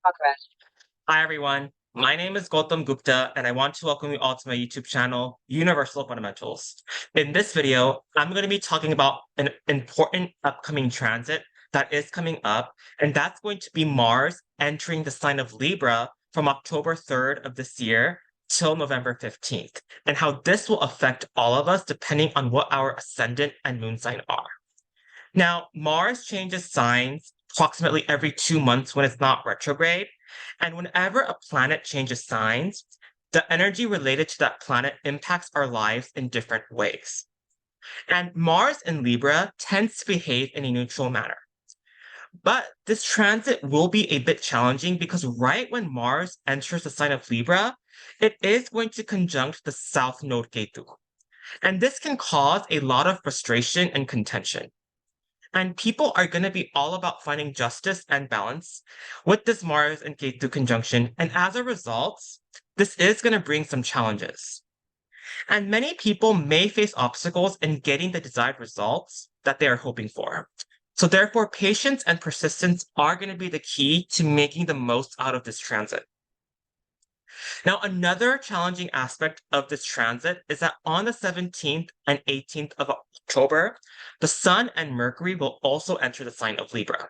Progress. Hi everyone, my name is Gautam Gupta and I want to welcome you all to my YouTube channel, Universal Fundamentals. In this video, I'm going to be talking about an important upcoming transit that is coming up, and that's going to be Mars entering the sign of Libra from October 3rd of this year till November 15th, and how this will affect all of us depending on what our ascendant and moon sign are. Now, Mars changes signs approximately every 2 months when it's not retrograde. And whenever a planet changes signs, the energy related to that planet impacts our lives in different ways. And Mars in Libra tends to behave in a neutral manner. But this transit will be a bit challenging because right when Mars enters the sign of Libra, it is going to conjunct the South Node Ketu. And this can cause a lot of frustration and contention. And people are going to be all about finding justice and balance with this Mars and Ketu conjunction. And as a result, this is going to bring some challenges. And many people may face obstacles in getting the desired results that they are hoping for. So therefore, patience and persistence are going to be the key to making the most out of this transit. Now, another challenging aspect of this transit is that on the 17th and 18th of October, the Sun and Mercury will also enter the sign of Libra.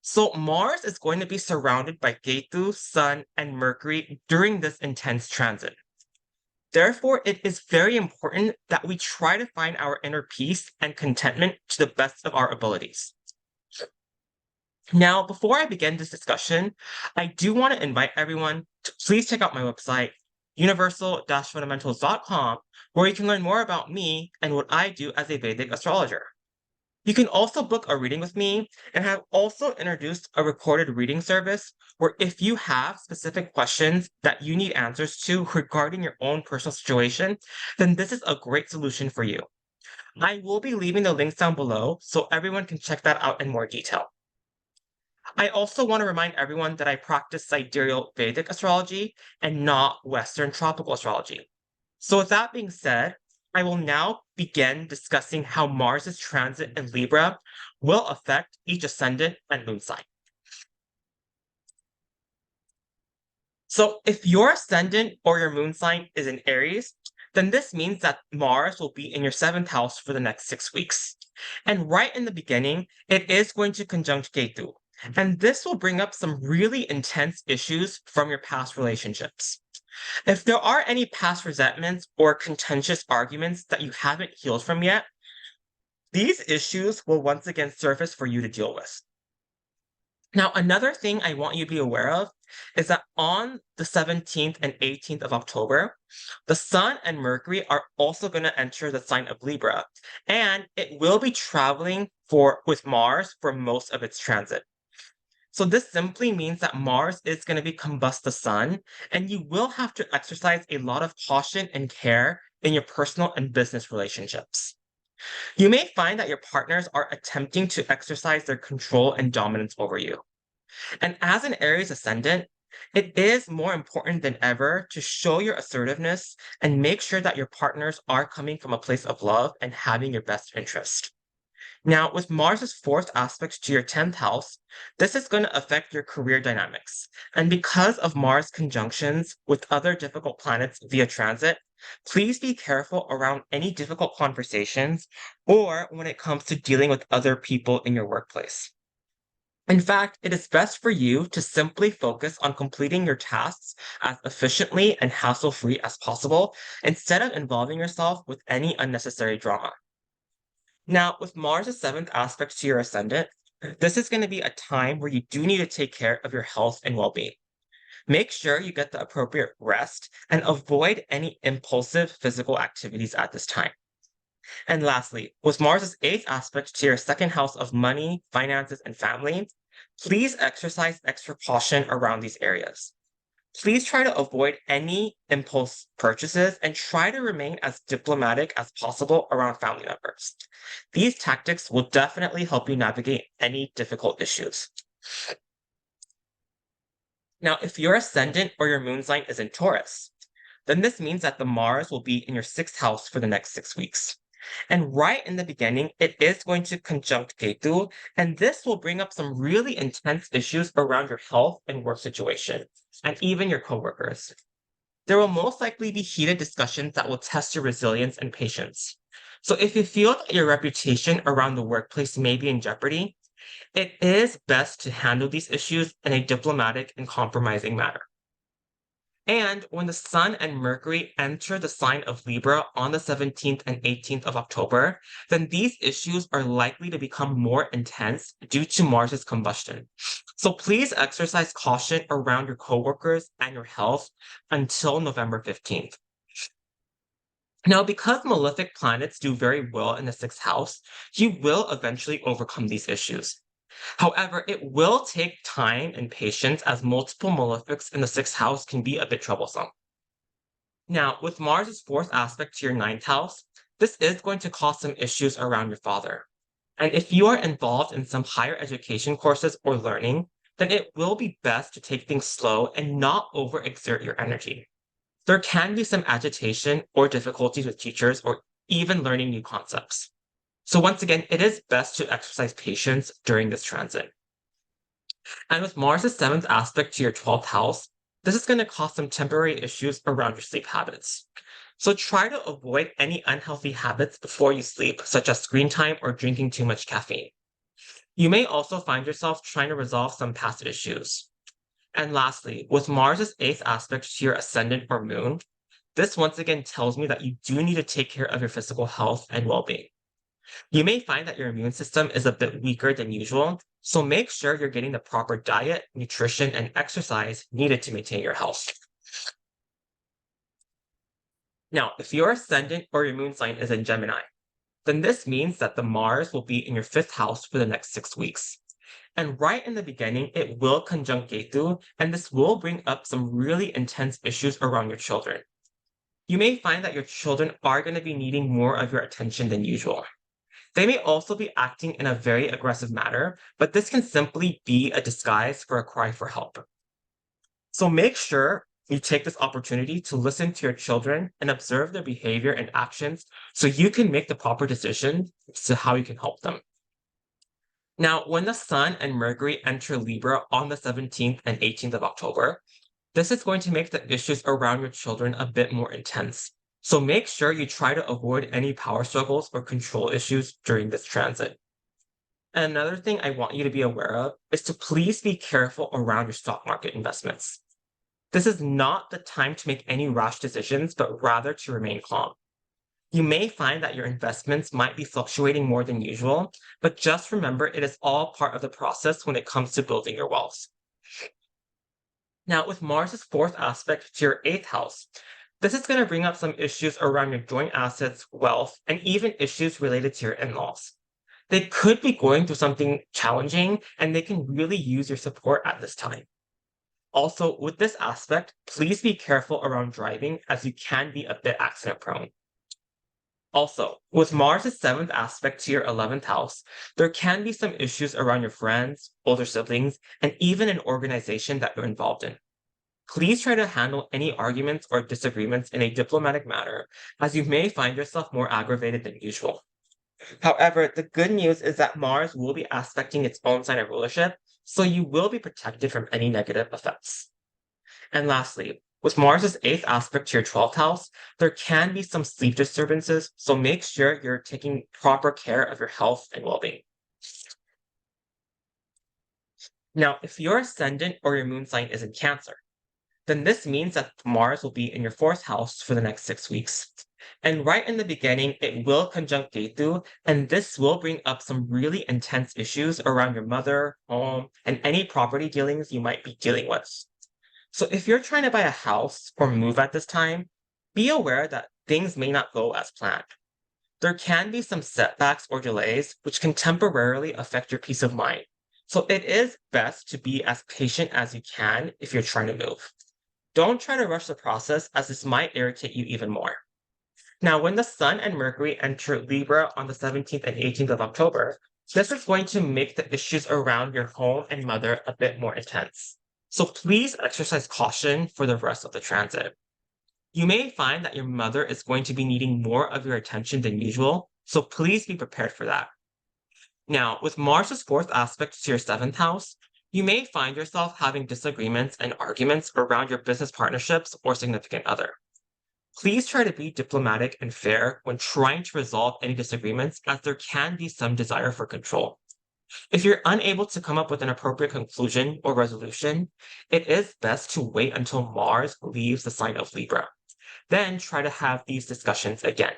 So Mars is going to be surrounded by Ketu, Sun, and Mercury during this intense transit. Therefore, it is very important that we try to find our inner peace and contentment to the best of our abilities. Now, before I begin this discussion, I do want to invite everyone to please check out my website, universal-fundamentals.com, where you can learn more about me and what I do as a Vedic astrologer. You can also book a reading with me, and have also introduced a recorded reading service where if you have specific questions that you need answers to regarding your own personal situation, then this is a great solution for you. I will be leaving the links down below so everyone can check that out in more detail. I also want to remind everyone that I practice sidereal Vedic astrology and not Western tropical astrology. So with that being said, I will now begin discussing how Mars's transit in Libra will affect each ascendant and moon sign. So if your ascendant or your moon sign is in Aries, then this means that Mars will be in your 7th house for the next 6 weeks. And right in the beginning, it is going to conjunct Ketu. And this will bring up some really intense issues from your past relationships. If there are any past resentments or contentious arguments that you haven't healed from yet, these issues will once again surface for you to deal with. Now, another thing I want you to be aware of is that on the 17th and 18th of October, the Sun and Mercury are also going to enter the sign of Libra, and it will be traveling with Mars for most of its transit. So this simply means that Mars is going to combust the Sun, and you will have to exercise a lot of caution and care in your personal and business relationships. You may find that your partners are attempting to exercise their control and dominance over you. And as an Aries ascendant, it is more important than ever to show your assertiveness and make sure that your partners are coming from a place of love and having your best interest. Now, with Mars's 4th aspect to your 10th house, this is going to affect your career dynamics. And because of Mars conjunctions with other difficult planets via transit, please be careful around any difficult conversations or when it comes to dealing with other people in your workplace. In fact, it is best for you to simply focus on completing your tasks as efficiently and hassle-free as possible instead of involving yourself with any unnecessary drama. Now, with Mars' 7th aspect to your ascendant, this is going to be a time where you do need to take care of your health and well-being. Make sure you get the appropriate rest and avoid any impulsive physical activities at this time. And lastly, with Mars' 8th aspect to your 2nd house of money, finances, and family, please exercise extra caution around these areas. Please try to avoid any impulse purchases and try to remain as diplomatic as possible around family members. These tactics will definitely help you navigate any difficult issues. Now, if your ascendant or your moon sign is in Taurus, then this means that the Mars will be in your 6th house for the next 6 weeks. And right in the beginning, it is going to conjunct Ketu, and this will bring up some really intense issues around your health and work situation, and even your coworkers. There will most likely be heated discussions that will test your resilience and patience. So if you feel that your reputation around the workplace may be in jeopardy, it is best to handle these issues in a diplomatic and compromising manner. And when the Sun and Mercury enter the sign of Libra on the 17th and 18th of October, then these issues are likely to become more intense due to Mars's combustion. So please exercise caution around your coworkers and your health until November 15th. Now, because malefic planets do very well in the sixth house, you will eventually overcome these issues. However, it will take time and patience as multiple malefics in the sixth house can be a bit troublesome. Now, with Mars' fourth aspect to your ninth house, this is going to cause some issues around your father. And if you are involved in some higher education courses or learning, then it will be best to take things slow and not overexert your energy. There can be some agitation or difficulties with teachers or even learning new concepts. So once again, it is best to exercise patience during this transit. And with Mars' seventh aspect to your 12th house, this is going to cause some temporary issues around your sleep habits. So try to avoid any unhealthy habits before you sleep, such as screen time or drinking too much caffeine. You may also find yourself trying to resolve some past issues. And lastly, with Mars' eighth aspect to your ascendant or moon, this once again tells me that you do need to take care of your physical health and well-being. You may find that your immune system is a bit weaker than usual, so make sure you're getting the proper diet, nutrition, and exercise needed to maintain your health. Now, if your ascendant or your moon sign is in Gemini, then this means that the Mars will be in your fifth house for the next 6 weeks. And right in the beginning, it will conjunct Ketu, and this will bring up some really intense issues around your children. You may find that your children are going to be needing more of your attention than usual. They may also be acting in a very aggressive manner, but this can simply be a disguise for a cry for help. So make sure you take this opportunity to listen to your children and observe their behavior and actions so you can make the proper decision as to how you can help them. Now, when the Sun and Mercury enter Libra on the 17th and 18th of October, this is going to make the issues around your children a bit more intense. So make sure you try to avoid any power struggles or control issues during this transit. And another thing I want you to be aware of is to please be careful around your stock market investments. This is not the time to make any rash decisions, but rather to remain calm. You may find that your investments might be fluctuating more than usual, but just remember it is all part of the process when it comes to building your wealth. Now, with Mars' fourth aspect to your eighth house, this is going to bring up some issues around your joint assets, wealth, and even issues related to your in-laws. They could be going through something challenging, and they can really use your support at this time. Also, with this aspect, please be careful around driving as you can be a bit accident prone. Also, with Mars' seventh aspect to your 11th house, there can be some issues around your friends, older siblings, and even an organization that you're involved in. Please try to handle any arguments or disagreements in a diplomatic manner, as you may find yourself more aggravated than usual. However, the good news is that Mars will be aspecting its own sign of rulership, so you will be protected from any negative effects. And lastly, with Mars' eighth aspect to your 12th house, there can be some sleep disturbances, so make sure you're taking proper care of your health and well-being. Now, if your ascendant or your moon sign is in Cancer, then this means that Mars will be in your fourth house for the next 6 weeks. And right in the beginning, it will conjunct Ketu, and this will bring up some really intense issues around your mother, home, and any property dealings you might be dealing with. So if you're trying to buy a house or move at this time, be aware that things may not go as planned. There can be some setbacks or delays which can temporarily affect your peace of mind. So it is best to be as patient as you can if you're trying to move. Don't try to rush the process as this might irritate you even more. Now, when the Sun and Mercury enter Libra on the 17th and 18th of October, this is going to make the issues around your home and mother a bit more intense. So please exercise caution for the rest of the transit. You may find that your mother is going to be needing more of your attention than usual, So please be prepared for that. Now, with Mars' fourth aspect to your seventh house, you may find yourself having disagreements and arguments around your business partnerships or significant other. Please try to be diplomatic and fair when trying to resolve any disagreements, as there can be some desire for control. If you're unable to come up with an appropriate conclusion or resolution, it is best to wait until Mars leaves the sign of Libra. Then try to have these discussions again.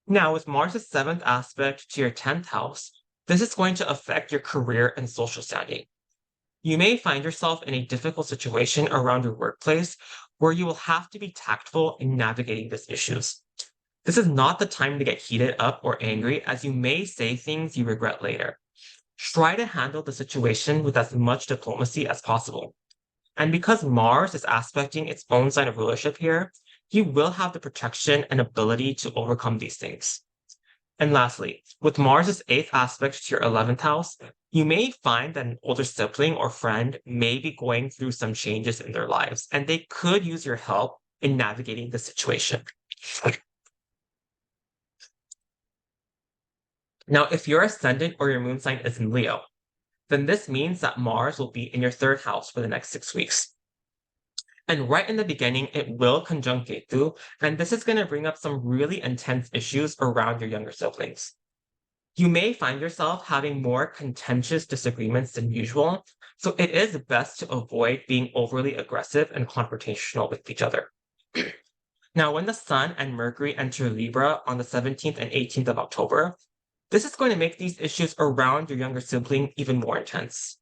Now, with Mars' seventh aspect to your 10th house, this is going to affect your career and social standing. You may find yourself in a difficult situation around your workplace where you will have to be tactful in navigating these issues. This is not the time to get heated up or angry, as you may say things you regret later. Try to handle the situation with as much diplomacy as possible. And because Mars is aspecting its own sign of rulership here, you will have the protection and ability to overcome these things. And lastly, with Mars' eighth aspect to your 11th house, you may find that an older sibling or friend may be going through some changes in their lives, and they could use your help in navigating the situation. Now, if your ascendant or your moon sign is in Leo, then this means that Mars will be in your third house for the next 6 weeks. And right in the beginning, it will conjunct Ketu, and this is going to bring up some really intense issues around your younger siblings. You may find yourself having more contentious disagreements than usual, so it is best to avoid being overly aggressive and confrontational with each other. Now, when the Sun and Mercury enter Libra on the 17th and 18th of October, this is going to make these issues around your younger sibling even more intense.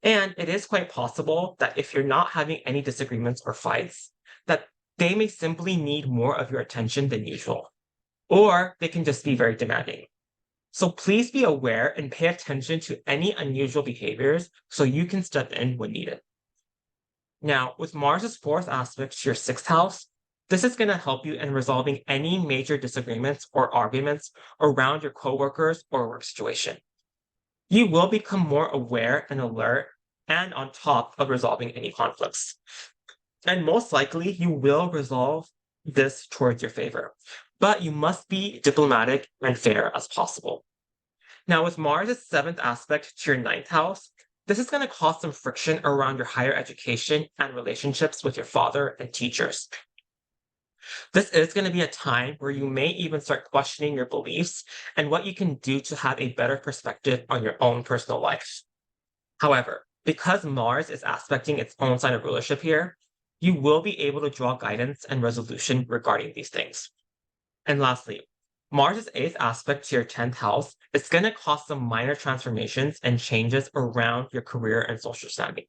And it is quite possible that if you're not having any disagreements or fights, that they may simply need more of your attention than usual, or they can just be very demanding. So please be aware and pay attention to any unusual behaviors so you can step in when needed. Now, with Mars' fourth aspect to your sixth house, this is going to help you in resolving any major disagreements or arguments around your coworkers or work situation. You will become more aware and alert and on top of resolving any conflicts. And most likely, you will resolve this towards your favor, but you must be diplomatic and fair as possible. Now, with Mars' seventh aspect to your ninth house, this is going to cause some friction around your higher education and relationships with your father and teachers. This is going to be a time where you may even start questioning your beliefs and what you can do to have a better perspective on your own personal life. However, because Mars is aspecting its own sign of rulership here, you will be able to draw guidance and resolution regarding these things. And lastly, Mars' eighth aspect to your 10th house is going to cause some minor transformations and changes around your career and social standing.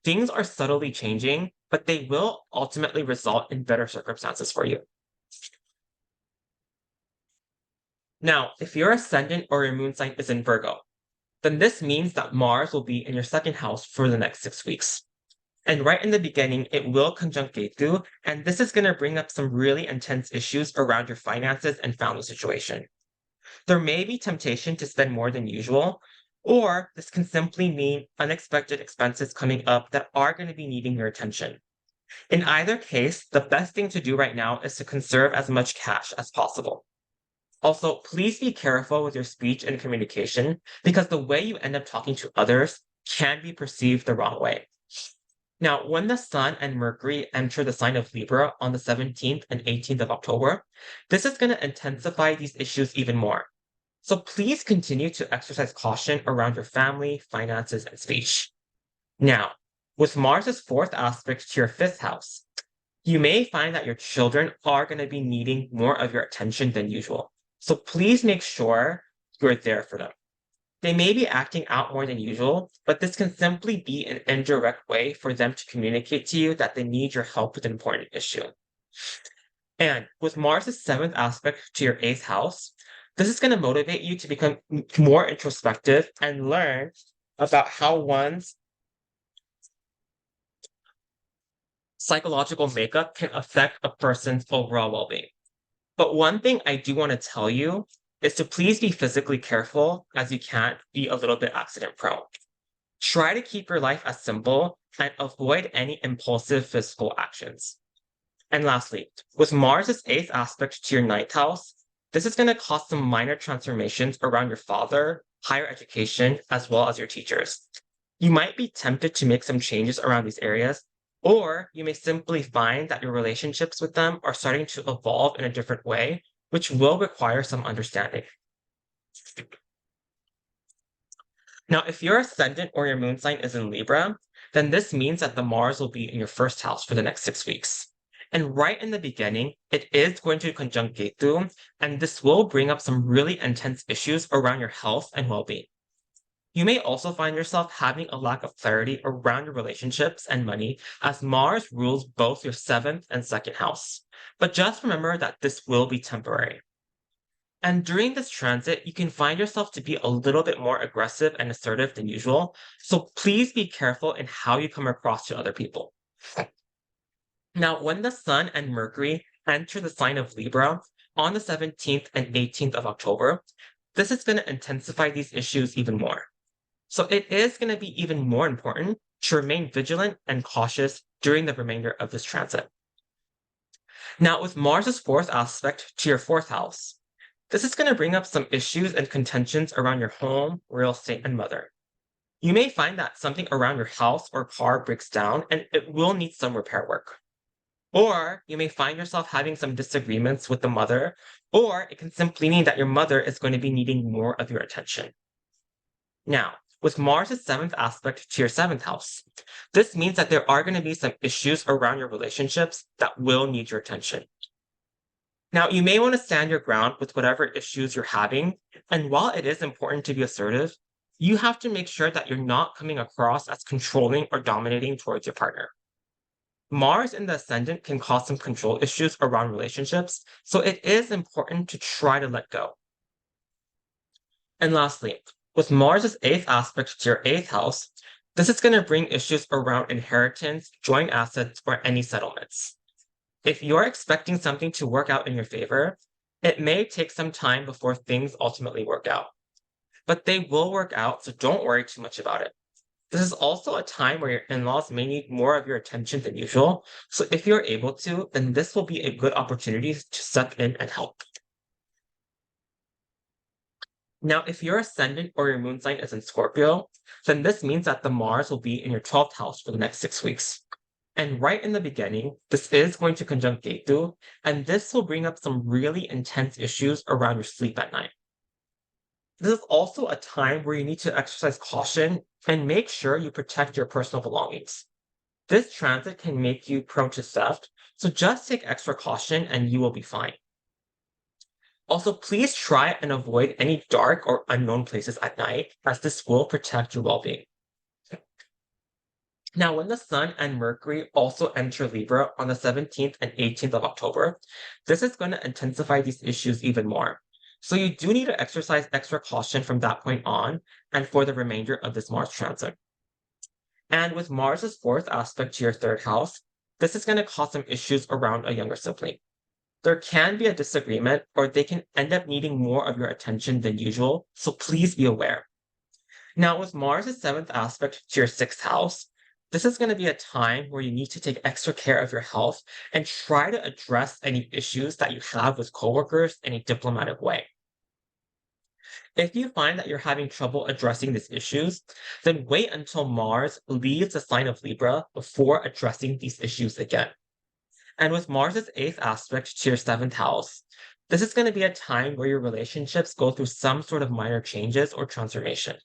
Things are subtly changing, but they will ultimately result in better circumstances for you. Now, if your ascendant or your moon sign is in Virgo, then this means that Mars will be in your second house for the next 6 weeks. And right in the beginning, it will conjunct Ketu, and this is going to bring up some really intense issues around your finances and family situation. There may be temptation to spend more than usual, or this can simply mean unexpected expenses coming up that are going to be needing your attention. In either case, the best thing to do right now is to conserve as much cash as possible. Also, please be careful with your speech and communication, because the way you end up talking to others can be perceived the wrong way. Now, when the Sun and Mercury enter the sign of Libra on the 17th and 18th of October, this is going to intensify these issues even more. So please continue to exercise caution around your family, finances, and speech. Now, with Mars' fourth aspect to your fifth house, you may find that your children are going to be needing more of your attention than usual. So please make sure you're there for them. They may be acting out more than usual, but this can simply be an indirect way for them to communicate to you that they need your help with an important issue. And with Mars' seventh aspect to your eighth house, this is going to motivate you to become more introspective and learn about how one's psychological makeup can affect a person's overall well-being. But one thing I do want to tell you is to please be physically careful, as you can be a little bit accident prone. Try to keep your life as simple and avoid any impulsive physical actions. And lastly, with Mars' eighth aspect to your ninth house, this is going to cause some minor transformations around your father, higher education, as well as your teachers. You might be tempted to make some changes around these areas, or you may simply find that your relationships with them are starting to evolve in a different way, which will require some understanding. Now, if your ascendant or your moon sign is in Libra, then this means that the Mars will be in your first house for the next 6 weeks. And right in the beginning, it is going to conjunct Ketu, and this will bring up some really intense issues around your health and well-being. You may also find yourself having a lack of clarity around your relationships and money, as Mars rules both your 7th and 2nd house. But just remember that this will be temporary. And during this transit, you can find yourself to be a little bit more aggressive and assertive than usual. So please be careful in how you come across to other people. Now, when the Sun and Mercury enter the sign of Libra on the 17th and 18th of October, this is going to intensify these issues even more. So it is going to be even more important to remain vigilant and cautious during the remainder of this transit. Now, with Mars's 4th aspect to your 4th house, this is going to bring up some issues and contentions around your home, real estate, and mother. You may find that something around your house or car breaks down and it will need some repair work. Or you may find yourself having some disagreements with the mother, or it can simply mean that your mother is going to be needing more of your attention. Now, with Mars' 7th aspect to your 7th house, this means that there are going to be some issues around your relationships that will need your attention. Now, you may want to stand your ground with whatever issues you're having, and while it is important to be assertive, you have to make sure that you're not coming across as controlling or dominating towards your partner. Mars in the ascendant can cause some control issues around relationships, so it is important to try to let go. And lastly, with Mars' 8th aspect to your 8th house, this is going to bring issues around inheritance, joint assets, or any settlements. If you're expecting something to work out in your favor, it may take some time before things ultimately work out. But they will work out, so don't worry too much about it. This is also a time where your in-laws may need more of your attention than usual, so if you're able to, then this will be a good opportunity to step in and help. Now, if your ascendant or your moon sign is in Scorpio, then this means that the Mars will be in your 12th house for the next 6 weeks. And right in the beginning, this is going to conjunct Ketu, and this will bring up some really intense issues around your sleep at night. This is also a time where you need to exercise caution and make sure you protect your personal belongings. This transit can make you prone to theft, so just take extra caution and you will be fine. Also, please try and avoid any dark or unknown places at night, as this will protect your well-being. Now, when the Sun and Mercury also enter Libra on the 17th and 18th of October, this is going to intensify these issues even more. So you do need to exercise extra caution from that point on and for the remainder of this Mars transit. And with Mars' 4th aspect to your 3rd house, this is going to cause some issues around a younger sibling. There can be a disagreement, or they can end up needing more of your attention than usual, so please be aware. Now, with Mars' 7th aspect to your 6th house, this is going to be a time where you need to take extra care of your health and try to address any issues that you have with coworkers in a diplomatic way. If you find that you're having trouble addressing these issues, then wait until Mars leaves the sign of Libra before addressing these issues again. And with Mars' 8th aspect to your 7th house, this is going to be a time where your relationships go through some sort of minor changes or transformation.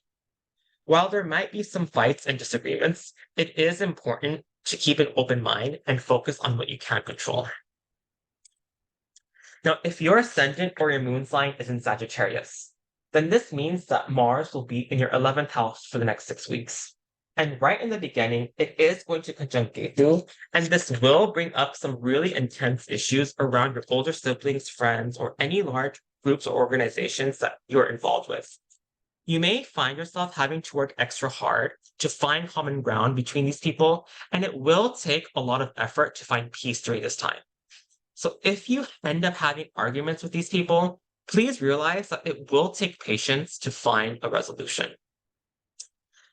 While there might be some fights and disagreements, it is important to keep an open mind and focus on what you can control. Now, if your ascendant or your moon sign is in Sagittarius, then this means that Mars will be in your 11th house for the next 6 weeks. And right in the beginning, it is going to conjunct Ketu, and this will bring up some really intense issues around your older siblings, friends, or any large groups or organizations that you're involved with. You may find yourself having to work extra hard to find common ground between these people, and it will take a lot of effort to find peace during this time. So if you end up having arguments with these people, please realize that it will take patience to find a resolution.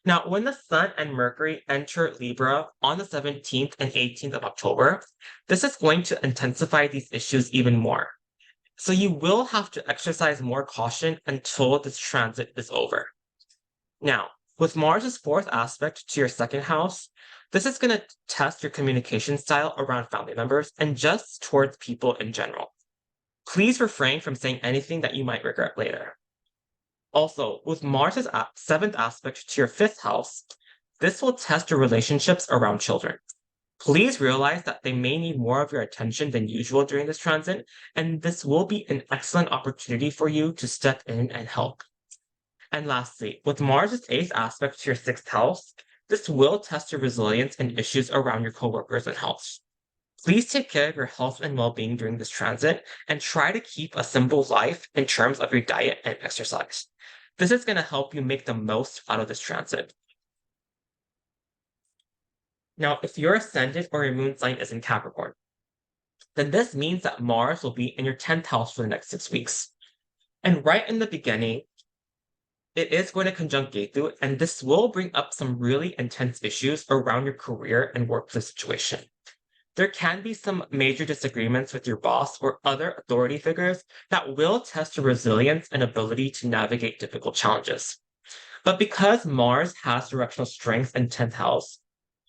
Now, when the Sun and Mercury enter Libra on the 17th and 18th of October, this is going to intensify these issues even more. So you will have to exercise more caution until this transit is over. Now, with Mars's fourth aspect to your second house, this is going to test your communication style around family members and just towards people in general. Please refrain from saying anything that you might regret later. Also, with Mars's seventh aspect to your fifth house, this will test your relationships around children. Please realize that they may need more of your attention than usual during this transit, and this will be an excellent opportunity for you to step in and help. And lastly, with Mars' eighth aspect to your sixth house, this will test your resilience and issues around your coworkers and health. Please take care of your health and well-being during this transit and try to keep a simple life in terms of your diet and exercise. This is going to help you make the most out of this transit. Now, if your ascendant or your moon sign is in Capricorn, then this means that Mars will be in your 10th house for the next 6 weeks. And right in the beginning, it is going to conjunct Ketu, and this will bring up some really intense issues around your career and workplace situation. There can be some major disagreements with your boss or other authority figures that will test your resilience and ability to navigate difficult challenges. But because Mars has directional strength in 10th house,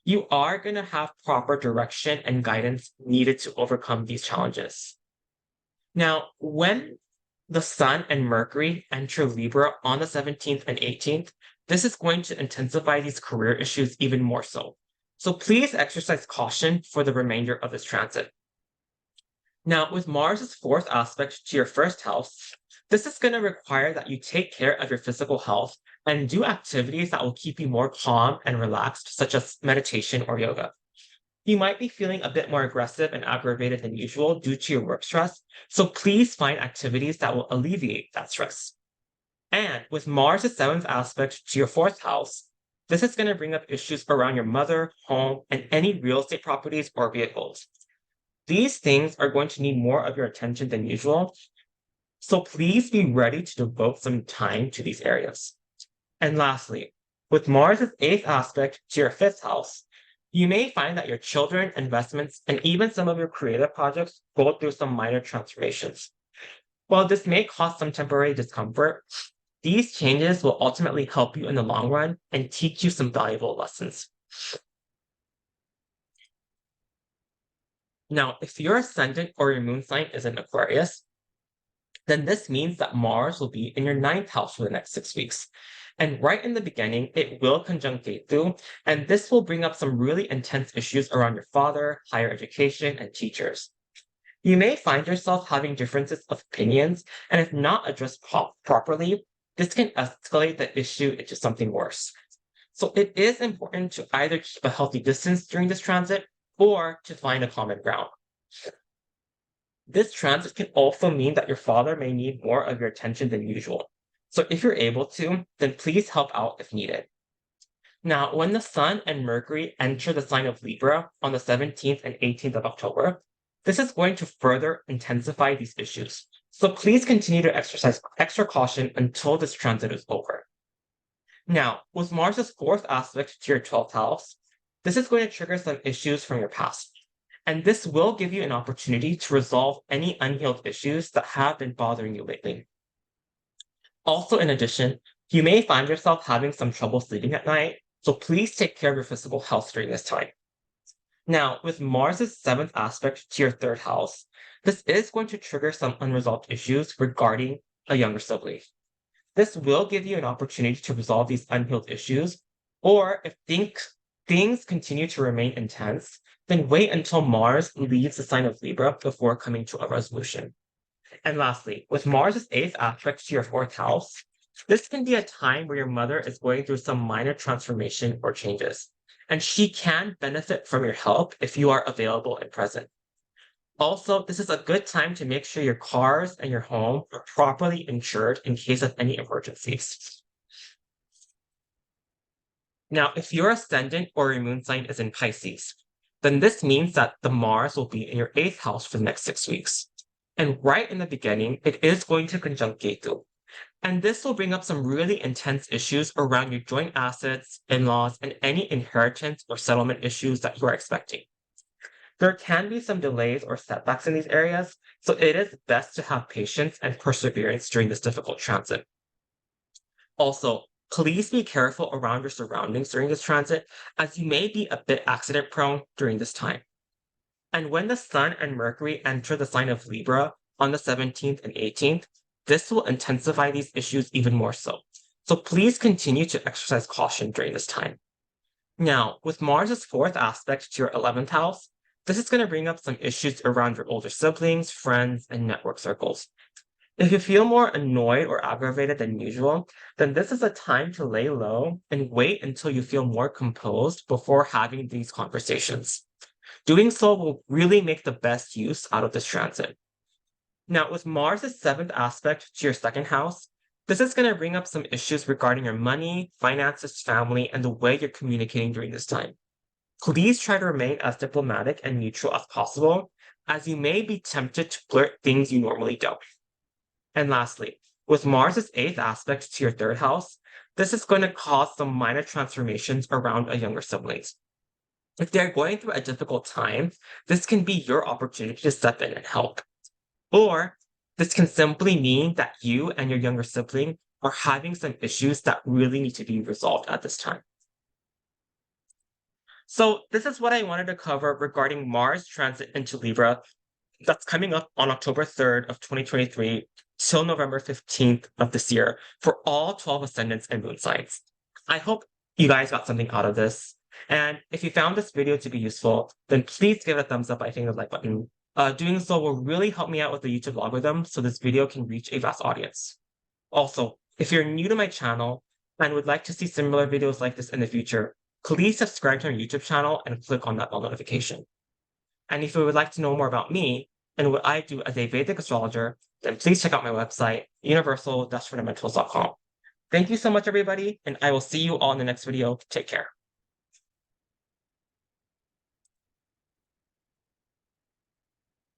you are going to have proper direction and guidance needed to overcome these challenges. Now, when the Sun and Mercury enter Libra on the 17th and 18th, this is going to intensify these career issues even more so. So please exercise caution for the remainder of this transit. Now, with Mars' fourth aspect to your first house, this is going to require that you take care of your physical health and do activities that will keep you more calm and relaxed, such as meditation or yoga. You might be feeling a bit more aggressive and aggravated than usual due to your work stress, so please find activities that will alleviate that stress. And with Mars' seventh aspect to your fourth house, this is going to bring up issues around your mother, home, and any real estate properties or vehicles. These things are going to need more of your attention than usual, so please be ready to devote some time to these areas. And lastly, with Mars' eighth aspect to your fifth house, you may find that your children, investments, and even some of your creative projects go through some minor transformations. While this may cause some temporary discomfort, these changes will ultimately help you in the long run and teach you some valuable lessons. Now, if your ascendant or your moon sign is in Aquarius, then this means that Mars will be in your 9th house for the next 6 weeks. And right in the beginning, it will conjunct Ketu, and this will bring up some really intense issues around your father, higher education, and teachers. You may find yourself having differences of opinions, and if not addressed properly, this can escalate the issue into something worse. So it is important to either keep a healthy distance during this transit or to find a common ground. This transit can also mean that your father may need more of your attention than usual. So if you're able to, then please help out if needed. Now, when the Sun and Mercury enter the sign of Libra on the 17th and 18th of October, this is going to further intensify these issues. So please continue to exercise extra caution until this transit is over. Now, with Mars' fourth aspect to your 12th house, this is going to trigger some issues from your past. And this will give you an opportunity to resolve any unhealed issues that have been bothering you lately. Also, in addition, you may find yourself having some trouble sleeping at night, so please take care of your physical health during this time. Now, with Mars' seventh aspect to your 3rd house, this is going to trigger some unresolved issues regarding a younger sibling. This will give you an opportunity to resolve these unhealed issues, or if things continue to remain intense, then wait until Mars leaves the sign of Libra before coming to a resolution. And lastly, with Mars' 8th aspect to your 4th house, this can be a time where your mother is going through some minor transformation or changes, and she can benefit from your help if you are available and present. Also, this is a good time to make sure your cars and your home are properly insured in case of any emergencies. Now, if your ascendant or your moon sign is in Pisces, then this means that the Mars will be in your 8th house for the next 6 weeks. And right in the beginning, it is going to conjunct Ketu. And this will bring up some really intense issues around your joint assets, in-laws, and any inheritance or settlement issues that you are expecting. There can be some delays or setbacks in these areas, so it is best to have patience and perseverance during this difficult transit. Also, please be careful around your surroundings during this transit, as you may be a bit accident prone during this time. And when the Sun and Mercury enter the sign of Libra on the 17th and 18th, this will intensify these issues even more so. So please continue to exercise caution during this time. Now, with Mars's fourth aspect to your 11th house, this is going to bring up some issues around your older siblings, friends, and network circles. If you feel more annoyed or aggravated than usual, then this is a time to lay low and wait until you feel more composed before having these conversations. Doing so will really make the best use out of this transit. Now, with Mars' seventh aspect to your second house, this is going to bring up some issues regarding your money, finances, family, and the way you're communicating during this time. Please try to remain as diplomatic and neutral as possible, as you may be tempted to flirt things you normally don't. And lastly, with Mars' eighth aspect to your third house, this is going to cause some minor transformations around a younger siblings. If they're going through a difficult time, this can be your opportunity to step in and help. Or this can simply mean that you and your younger sibling are having some issues that really need to be resolved at this time. So this is what I wanted to cover regarding Mars transit into Libra that's coming up on October 3rd of 2023 till November 15th of this year for all 12 ascendants and moon signs. I hope you guys got something out of this. And if you found this video to be useful, then please give it a thumbs up by hitting the like button. Doing so will really help me out with the YouTube algorithm so this video can reach a vast audience. Also, if you're new to my channel and would like to see similar videos like this in the future, please subscribe to my YouTube channel and click on that bell notification. And if you would like to know more about me and what I do as a Vedic astrologer, then please check out my website, universal-fundamentals.com. Thank you so much, everybody, and I will see you all in the next video. Take care.